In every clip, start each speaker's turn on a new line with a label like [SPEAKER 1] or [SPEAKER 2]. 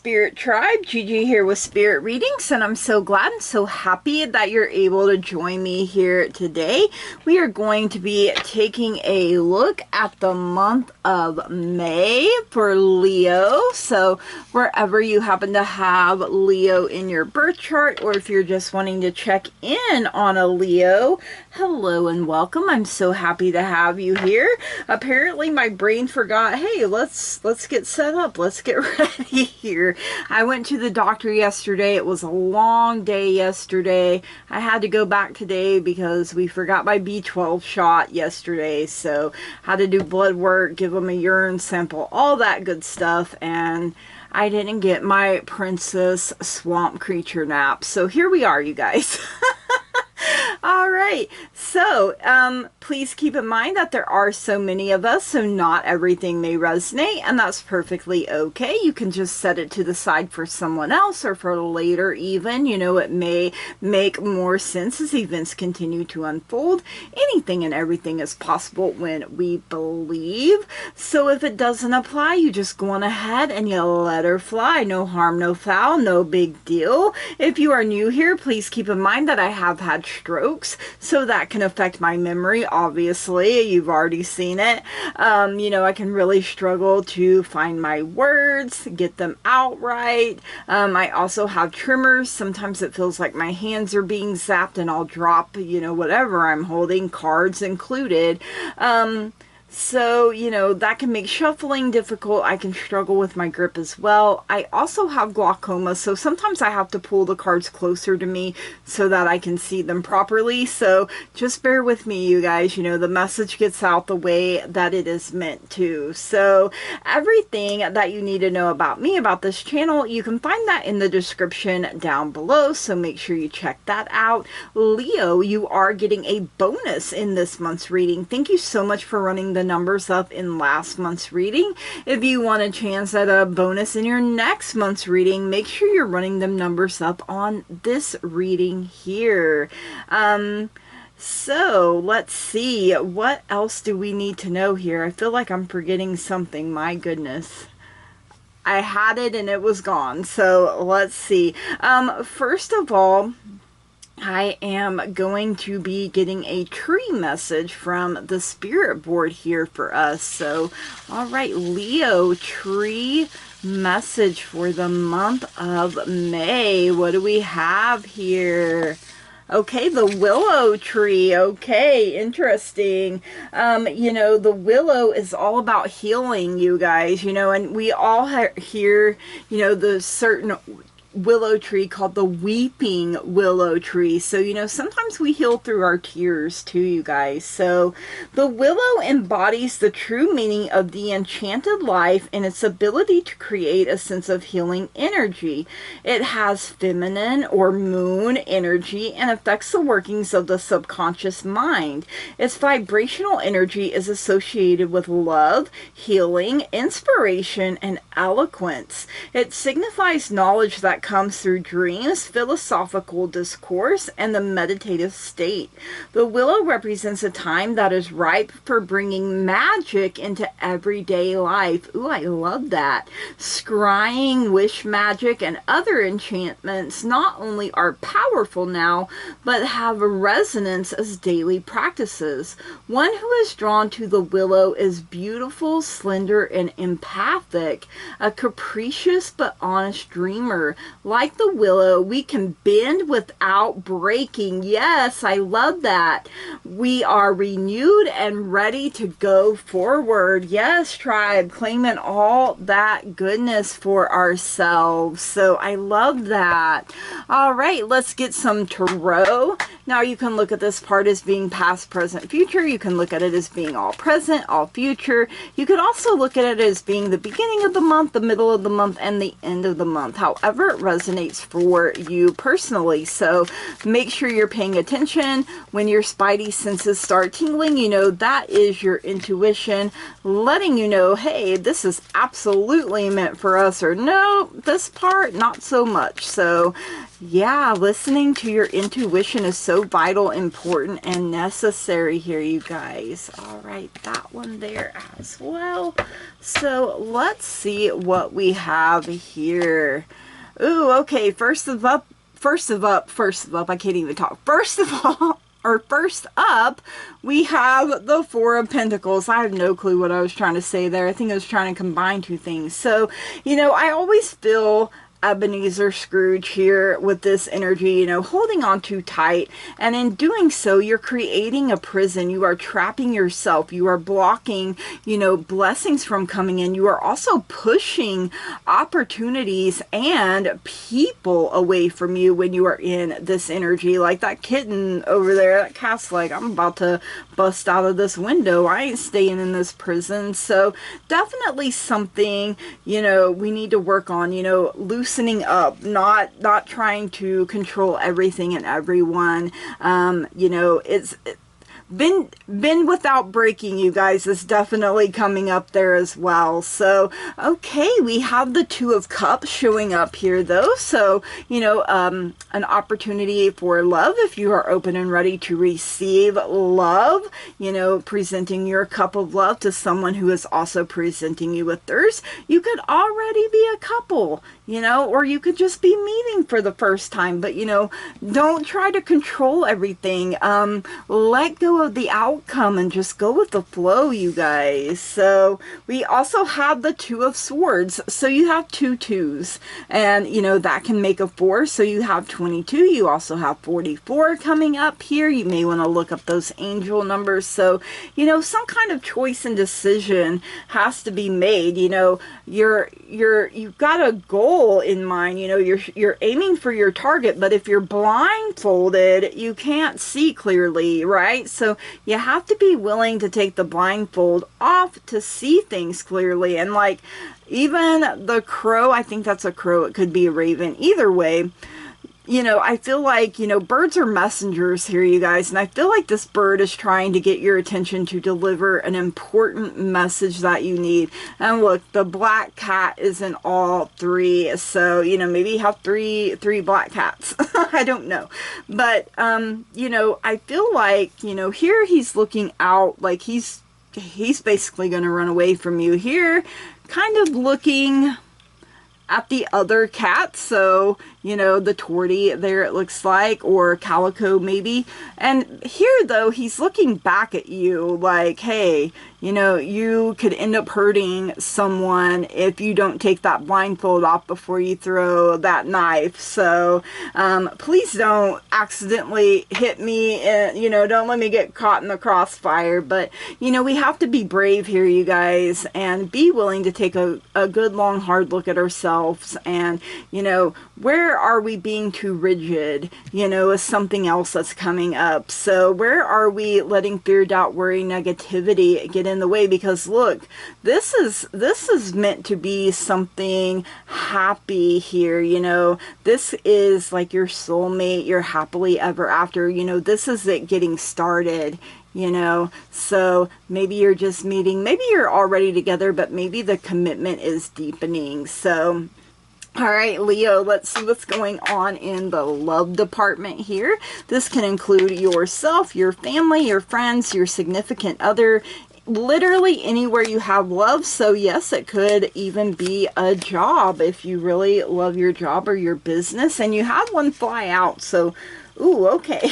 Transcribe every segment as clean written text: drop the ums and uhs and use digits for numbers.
[SPEAKER 1] Spirit Tribe, Gigi here with Spirit Readings, and I'm so glad and so happy that you're able to join me here today. We are going to be taking a look at the month of May for Leo. So wherever you happen to have Leo in your birth chart, or if you're just wanting to check in on a Leo, hello and welcome. I'm so happy to have you here. Apparently my brain forgot, hey, let's get set up. Let's get ready here. I went to the doctor yesterday. It was a long day yesterday. I had to go back today because we forgot my B12 shot yesterday. So had to do blood work, give them a urine sample, all that good stuff. And I didn't get my princess swamp creature nap. So here we are, you guys. All right, so please keep in mind that there are so many of us, so not everything may resonate, and that's perfectly okay. You can just set it to the side for someone else or for later even. You know, it may make more sense as events continue to unfold. Anything and everything is possible when we believe. So if it doesn't apply, you just go on ahead and you let her fly. No harm, no foul, no big deal. If you are new here, please keep in mind that I have had strokes, so that can affect my memory. Obviously, you've already seen it. You know, I can really struggle to find my words, get them out right. I also have tremors. Sometimes it feels like my hands are being zapped and I'll drop, you know, whatever I'm holding, cards included. So, you know, that can make shuffling difficult. I can struggle with my grip as well. I also have glaucoma, so sometimes I have to pull the cards closer to me so that I can see them properly. So just bear with me, you guys. You know, the message gets out the way that it is meant to. So everything that you need to know about me, about this channel, you can find that in the description down below. So make sure you check that out. Leo, you are getting a bonus in this month's reading. Thank you so much for running the numbers up in last month's reading. If you want a chance at a bonus in your next month's reading, make sure you're running them numbers up on this reading here. So let's see, what else do we need to know here? I feel like I'm forgetting something. My goodness. I had it and it was gone. So let's see. First of all, I am going to be getting a tree message from the spirit board here for us. So, all right, Leo, tree message for the month of May. What do we have here? Okay, the willow tree. Okay, interesting. You know, the willow is all about healing, you guys, you know, and we all hear, you know, the certain willow tree called the weeping willow tree. So, you know, sometimes we heal through our tears too, you guys. So the willow embodies the true meaning of the enchanted life and its ability to create a sense of healing energy. It has feminine or moon energy and affects the workings of the subconscious mind. Its vibrational energy is associated with love, healing, inspiration, and eloquence. It signifies knowledge that comes through dreams, philosophical discourse, and the meditative state. The willow represents a time that is ripe for bringing magic into everyday life. Ooh, I love that. Scrying, wish magic, and other enchantments not only are powerful now, but have a resonance as daily practices. One who is drawn to the willow is beautiful, slender, and empathic, a capricious but honest dreamer. Like the willow, we can bend without breaking. Yes, I love that. We are renewed and ready to go forward. Yes, tribe, claiming all that goodness for ourselves. So I love that. All right, let's get some tarot. Now you can look at this part as being past, present, future. You can look at it as being all present, all future. You could also look at it as being the beginning of the month, the middle of the month, and the end of the month. However it resonates for you personally. So make sure you're paying attention. When your spidey senses start tingling, you know, that is your intuition letting you know, hey, this is absolutely meant for us, or no, this part, not so much. So yeah, listening to your intuition is so vital, important, and necessary here, you guys. All right, that one there as well. So let's see what we have here. Ooh, okay, first of up, I can't even talk. First up, we have the Four of Pentacles. I have no clue what I was trying to say there. I think I was trying to combine two things. So, you know, I always feel Ebenezer Scrooge here with this energy, you know, holding on too tight. And in doing so, you're creating a prison. You are trapping yourself. You are blocking, you know, blessings from coming in. You are also pushing opportunities and people away from you when you are in this energy. Like that kitten over there, that cat's like, I'm about to bust out of this window. I ain't staying in this prison. So definitely something, you know, we need to work on, you know, loosening up, not trying to control everything and everyone. You know, it's been without breaking, you guys, is definitely coming up there as well. So okay, we have the Two of Cups showing up here though. So, you know, an opportunity for love if you are open and ready to receive love, you know, presenting your cup of love to someone who is also presenting you with theirs. You could already be a couple, you know, or you could just be meeting for the first time. But, you know, don't try to control everything. Let go of the outcome and just go with the flow, you guys. So we also have the Two of Swords. So you have two twos, and you know that can make a four. So you have 22. You also have 44 coming up here. You may want to look up those angel numbers. So, you know, some kind of choice and decision has to be made. You know, you've got a goal in mind. You know, you're aiming for your target, but if you're blindfolded, you can't see clearly, right? So you have to be willing to take the blindfold off to see things clearly. And like even the crow, I think that's a crow, it could be a raven, either way, you know, I feel like, you know, birds are messengers here, you guys, and I feel like this bird is trying to get your attention to deliver an important message that you need. And look, the black cat is in all three, so, you know, maybe you have three black cats. I don't know. But, you know, I feel like, you know, here he's looking out, like he's basically going to run away from you here, kind of looking at the other cat. So, you know, the tortie there, it looks like, or calico maybe. And here though, he's looking back at you like, hey, you know, you could end up hurting someone if you don't take that blindfold off before you throw that knife. So please don't accidentally hit me, and, you know, don't let me get caught in the crossfire. But, you know, we have to be brave here, you guys, and be willing to take a good long hard look at ourselves. And, you know, where are we being too rigid, you know, is something else that's coming up. So where are we letting fear, doubt, worry, negativity get in the way? Because look, this is meant to be something happy here, you know. This is like your soulmate, your happily ever after, you know. This is it getting started, you know. So maybe you're just meeting, maybe you're already together, but maybe the commitment is deepening. So all right, Leo, let's see what's going on in the love department here. This can include yourself, your family, your friends, your significant other, literally anywhere you have love. So yes, it could even be a job if you really love your job or your business, and you had one fly out. So ooh, okay.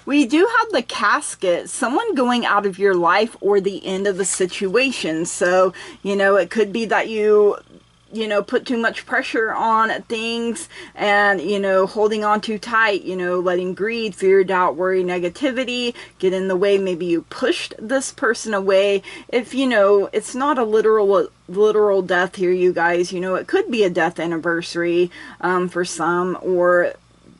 [SPEAKER 1] We do have the casket, someone going out of your life or the end of the situation. So, you know, it could be that you know, put too much pressure on things and, you know, holding on too tight, you know, letting greed, fear, doubt, worry, negativity get in the way. Maybe you pushed this person away. If, you know, it's not a literal death here, you guys, you know, it could be a death anniversary for some, or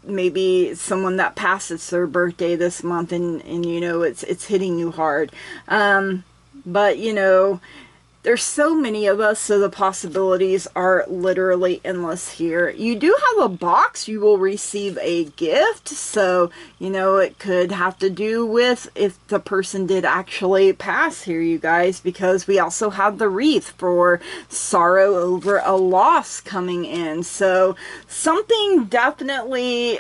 [SPEAKER 1] maybe someone that passes their birthday this month, and you know, it's hitting you hard. But, you know, there's so many of us, so the possibilities are literally endless here. You do have a box. You will receive a gift. So, you know, it could have to do with if the person did actually pass here, you guys, because we also have the wreath for sorrow over a loss coming in. So something definitely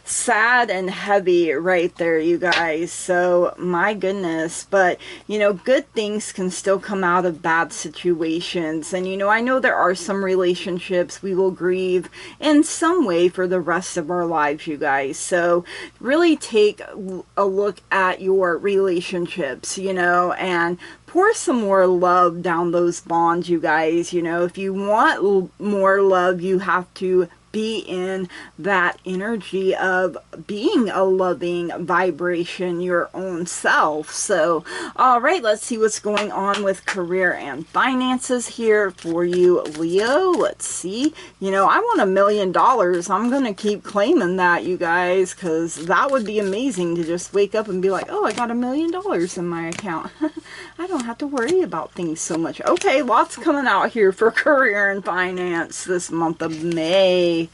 [SPEAKER 1] sad and heavy right there, you guys. So my goodness, but you know, good things can still come out of bad situations. And you know, I know there are some relationships we will grieve in some way for the rest of our lives, you guys. So really take a look at your relationships, you know, and pour some more love down those bonds, you guys. You know, if you want more love, you have to be in that energy of being a loving vibration your own self. So, all right, let's see what's going on with career and finances here for you, Leo. Let's see. You know, I want $1 million. I'm going to keep claiming that, you guys, because that would be amazing to just wake up and be like, oh, I got $1 million in my account. I don't have to worry about things so much. Okay, lots coming out here for career and finance this month of May.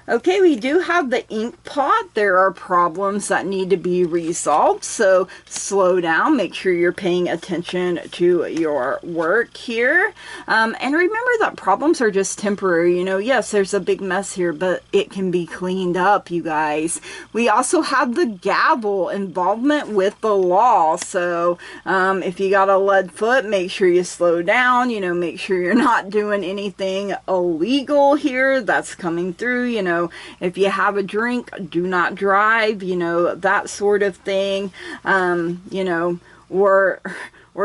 [SPEAKER 1] Okay, we do have the ink pot. There are problems that need to be resolved, so slow down. Make sure you're paying attention to your work here. And remember that problems are just temporary. You know, yes, there's a big mess here, but it can be cleaned up, you guys. We also have the gavel, involvement with the law. So if you got a lead foot, make sure you slow down. You know, make sure you're not doing anything illegal here. That's coming through, you know. If you have a drink, do not drive, you know, that sort of thing, you know, or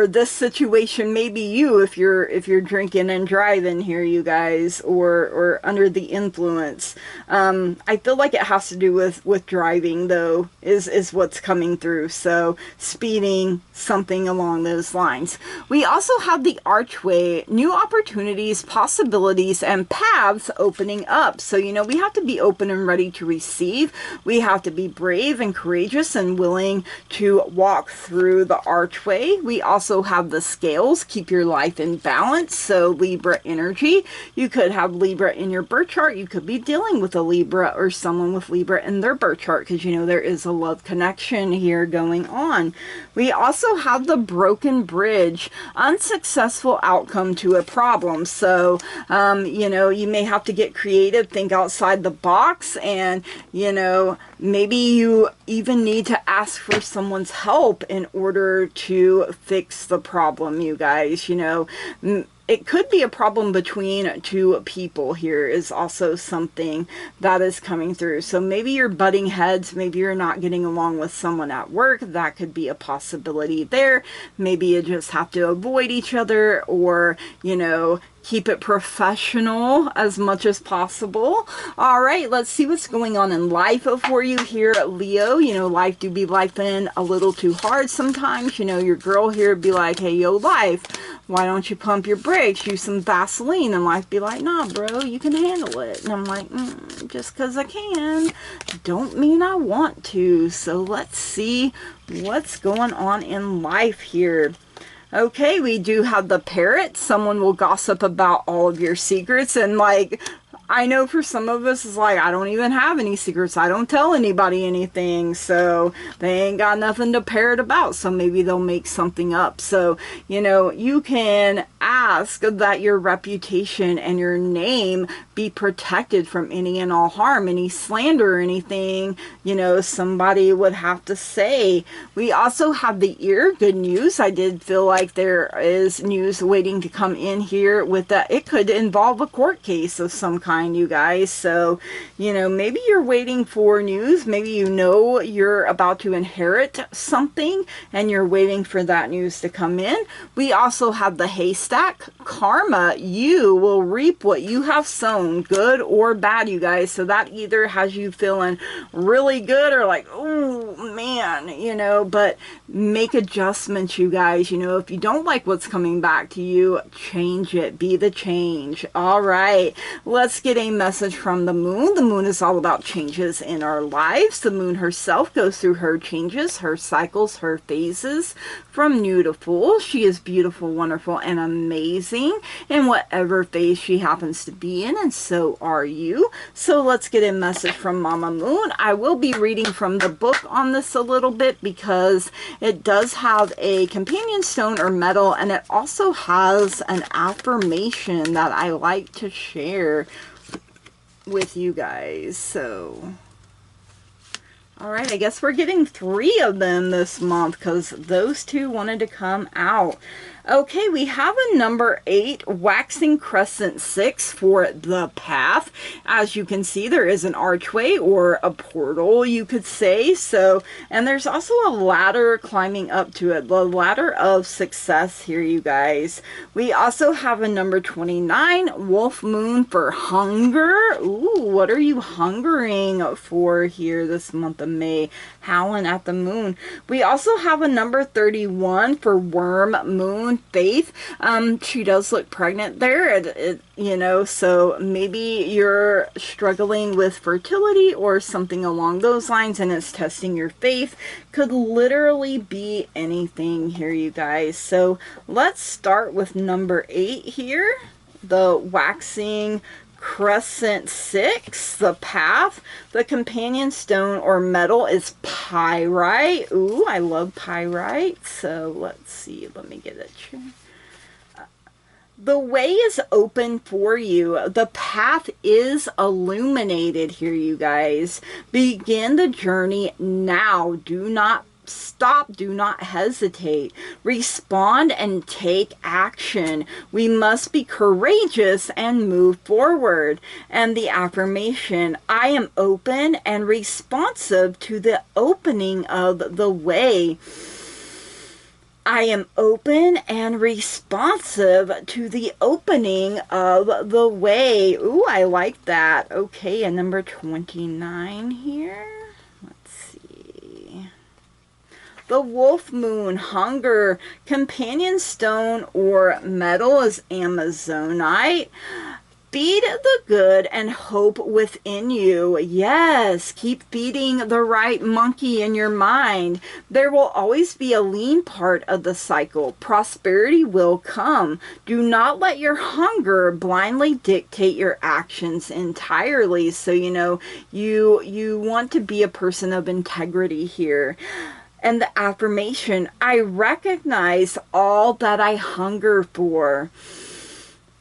[SPEAKER 1] this situation may be you if you're drinking and driving here, you guys, or under the influence. I feel like it has to do with driving, though, is what's coming through. So speeding, something along those lines. We also have the archway, new opportunities, possibilities, and paths opening up. So, you know, we have to be open and ready to receive. We have to be brave and courageous and willing to walk through the archway. We also have the scales, keep your life in balance. So Libra energy, you could have Libra in your birth chart. You could be dealing with a Libra or someone with Libra in their birth chart, because you know there is a love connection here going on. We also have the broken bridge, unsuccessful outcome to a problem. So you know, you may have to get creative, think outside the box, and you know, maybe you even need to ask for someone's help in order to fix the problem, you guys. You know, it could be a problem between two people here is also something that is coming through. So maybe you're butting heads, maybe you're not getting along with someone at work. That could be a possibility there. Maybe you just have to avoid each other, or, you know, keep it professional as much as possible. All right, let's see what's going on in life for you here, Leo. You know, life do be lifing a little too hard sometimes. You know, your girl here be like, hey, yo, life, why don't you pump your brakes, use some Vaseline? And life be like, nah, bro, you can handle it. And I'm like, just because I can don't mean I want to. So let's see what's going on in life here. Okay, we do have the parrot. Someone will gossip about all of your secrets, and like, I know for some of us, it's like, I don't even have any secrets. I don't tell anybody anything. So they ain't got nothing to parrot about. So maybe they'll make something up. So, you know, you can ask that your reputation and your name be protected from any and all harm, any slander or anything, you know, somebody would have to say. We also have the ear, good news. I did feel like there is news waiting to come in here with that. It could involve a court case of some kind, you guys. So, you know, maybe you're waiting for news. Maybe you know you're about to inherit something and you're waiting for that news to come in. We also have the haystack, karma. You will reap what you have sown, good or bad, you guys. So that either has you feeling really good or like, oh man, you know, but make adjustments, you guys. You know, if you don't like what's coming back to you, change it. Be the change. All right, let's get a message from the moon. The moon is all about changes in our lives. The moon herself goes through her changes, her cycles, her phases from new to full. She is beautiful, wonderful, and amazing. amazing in whatever phase she happens to be in, and so are you. So let's get a message from Mama Moon. I will be reading from the book on this a little bit because it does have a companion stone or metal, and it also has an affirmation that I like to share with you guys. So alright, I guess we're getting 3 of them this month because those 2 wanted to come out. Okay, we have a number 8, waxing crescent 6 for the path. As you can see, there is an archway or a portal, you could say. So, and there's also a ladder climbing up to it, the ladder of success here, you guys. We also have a number 29, wolf moon for hunger. Ooh, what are you hungering for here this month of May? Howling at the moon. We also have a number 31 for worm moon faith. She does look pregnant there, you know, so maybe you're struggling with fertility or something along those lines, and it's testing your faith. Could literally be anything here, you guys. So let's start with number 8 here, the waxing crescent 6, the path. The companion stone or metal is pyrite. Ooh, I love pyrite. So let's see, let me get it. The way is open for you. The path is illuminated here, you guys. Begin the journey now. Do not stop. Do not hesitate. Respond and take action. We must be courageous and move forward. And the affirmation, I am open and responsive to the opening of the way. I am open and responsive to the opening of the way. Ooh, I like that. Okay, and number 29 here. Let's see. The wolf moon, hunger, companion stone or metal is Amazonite. Feed the good and hope within you. Yes, keep feeding the right monkey in your mind. There will always be a lean part of the cycle. Prosperity will come. Do not let your hunger blindly dictate your actions entirely. So, you know, you want to be a person of integrity here. And the affirmation, I recognize all that I hunger for.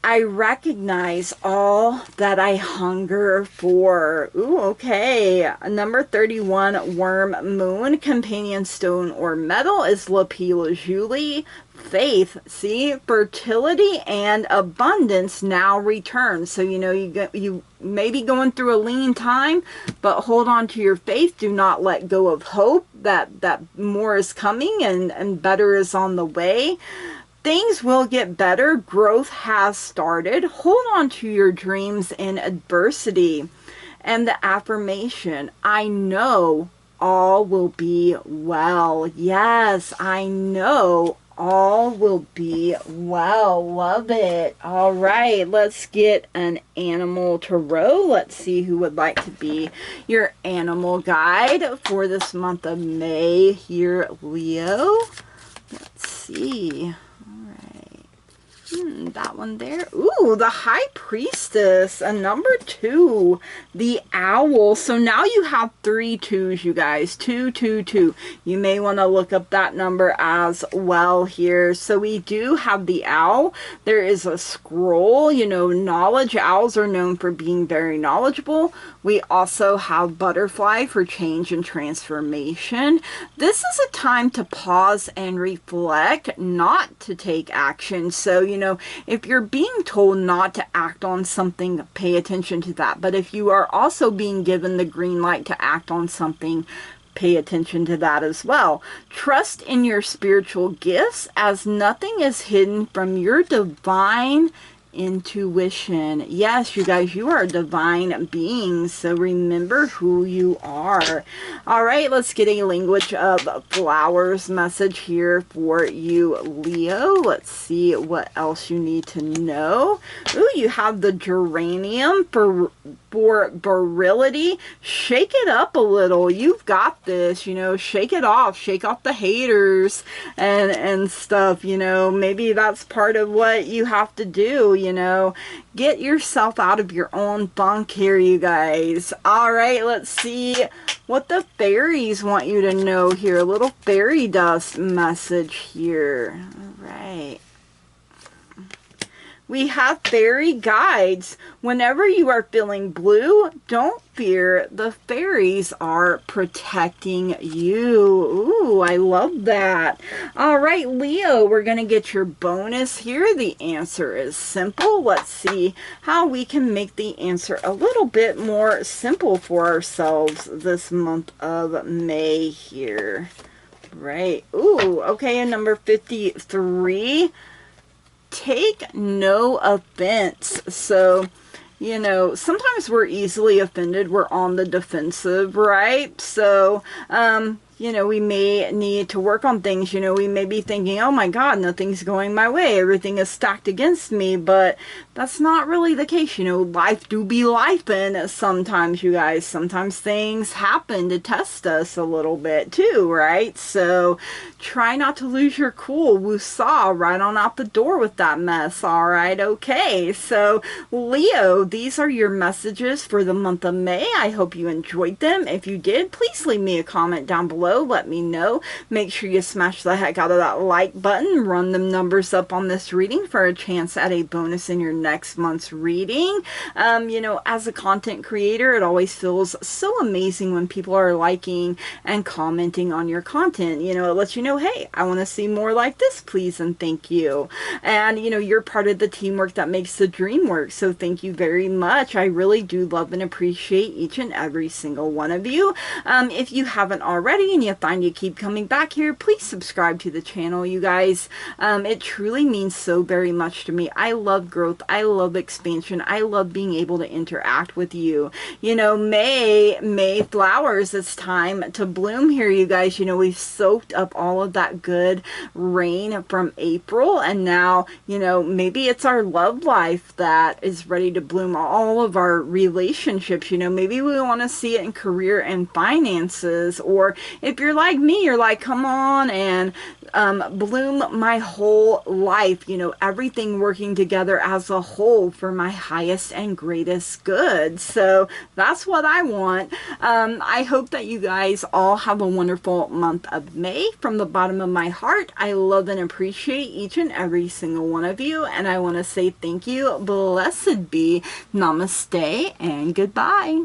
[SPEAKER 1] I recognize all that I hunger for. Ooh, okay. Number 31, worm moon, companion stone or metal is lapis lazuli. Faith, see, fertility and abundance now return. So, you know, you may be going through a lean time, but hold on to your faith. Do not let go of hope that more is coming and better is on the way. Things will get better. Growth has started. Hold on to your dreams in adversity. And the affirmation, I know all will be well. Yes, I know all will be well. Love it. All right, let's get an animal tarot. Let's see who would like to be your animal guide for this month of May here, Leo. Let's see. That one there. Ooh, the High Priestess. And number 2, the Owl. So now you have 3 2s, you guys. 2, 2, 2. You may want to look up that number as well here. So we do have the Owl. There is a scroll. You know, knowledge. Owls are known for being very knowledgeable. We also have butterfly for change and transformation. This is a time to pause and reflect, not to take action. So, you know, if you're being told not to act on something, pay attention to that. But if you are also being given the green light to act on something, pay attention to that as well. Trust in your spiritual gifts, as nothing is hidden from your divine intuition. Yes, you guys, you are divine beings, so remember who you are. All right, let's get a language of flowers message here for you, Leo. Let's see what else you need to know. Ooh, you have the geranium for virility. Shake it up a little. You've got this, you know, shake it off. Shake off the haters and stuff, you know. Maybe that's part of what you have to do, you know. Get yourself out of your own funk here, you guys. All right, let's see what the fairies want you to know here. A little fairy dust message here. All right. We have fairy guides. Whenever you are feeling blue, don't fear. The fairies are protecting you. Ooh, I love that. All right, Leo, we're going to get your bonus here. The answer is simple. Let's see how we can make the answer a little bit more simple for ourselves this month of May here. Right. Ooh, okay, and number 53. Take no offense. So, you know, sometimes we're easily offended. We're on the defensive, right? So, you know, we may need to work on things. You know, we may be thinking, oh my God, nothing's going my way. Everything is stacked against me. But that's not really the case. You know, life do be lifing sometimes, you guys. Sometimes things happen to test us a little bit too, right? So try not to lose your cool. Woosah, right on out the door with that mess. All right, okay. So Leo, these are your messages for the month of May. I hope you enjoyed them. If you did, please leave me a comment down below. Let me know. Make sure you smash the heck out of that like button. Run them numbers up on this reading for a chance at a bonus in your next month's reading. You know, as a content creator, it always feels so amazing when people are liking and commenting on your content. You know, it lets you know, hey, I want to see more like this, please, and thank you. And, you know, you're part of the teamwork that makes the dream work. So thank you very much. I really do love and appreciate each and every single one of you. If you haven't already, and you find you keep coming back here, please subscribe to the channel, you guys. It truly means so very much to me. I love growth. I love expansion. I love being able to interact with you. You know, May flowers, it's time to bloom here, you guys. You know, we've soaked up all of that good rain from April, and now, you know, maybe it's our love life that is ready to bloom. All of our relationships, you know, maybe we want to see it in career and finances, or if you're like me, you're like, come on and bloom my whole life, you know, everything working together as a whole for my highest and greatest good. So that's what I want. I hope that you guys all have a wonderful month of May. From the bottom of my heart, I love and appreciate each and every single one of you, and I want to say thank you, blessed be, namaste, and goodbye.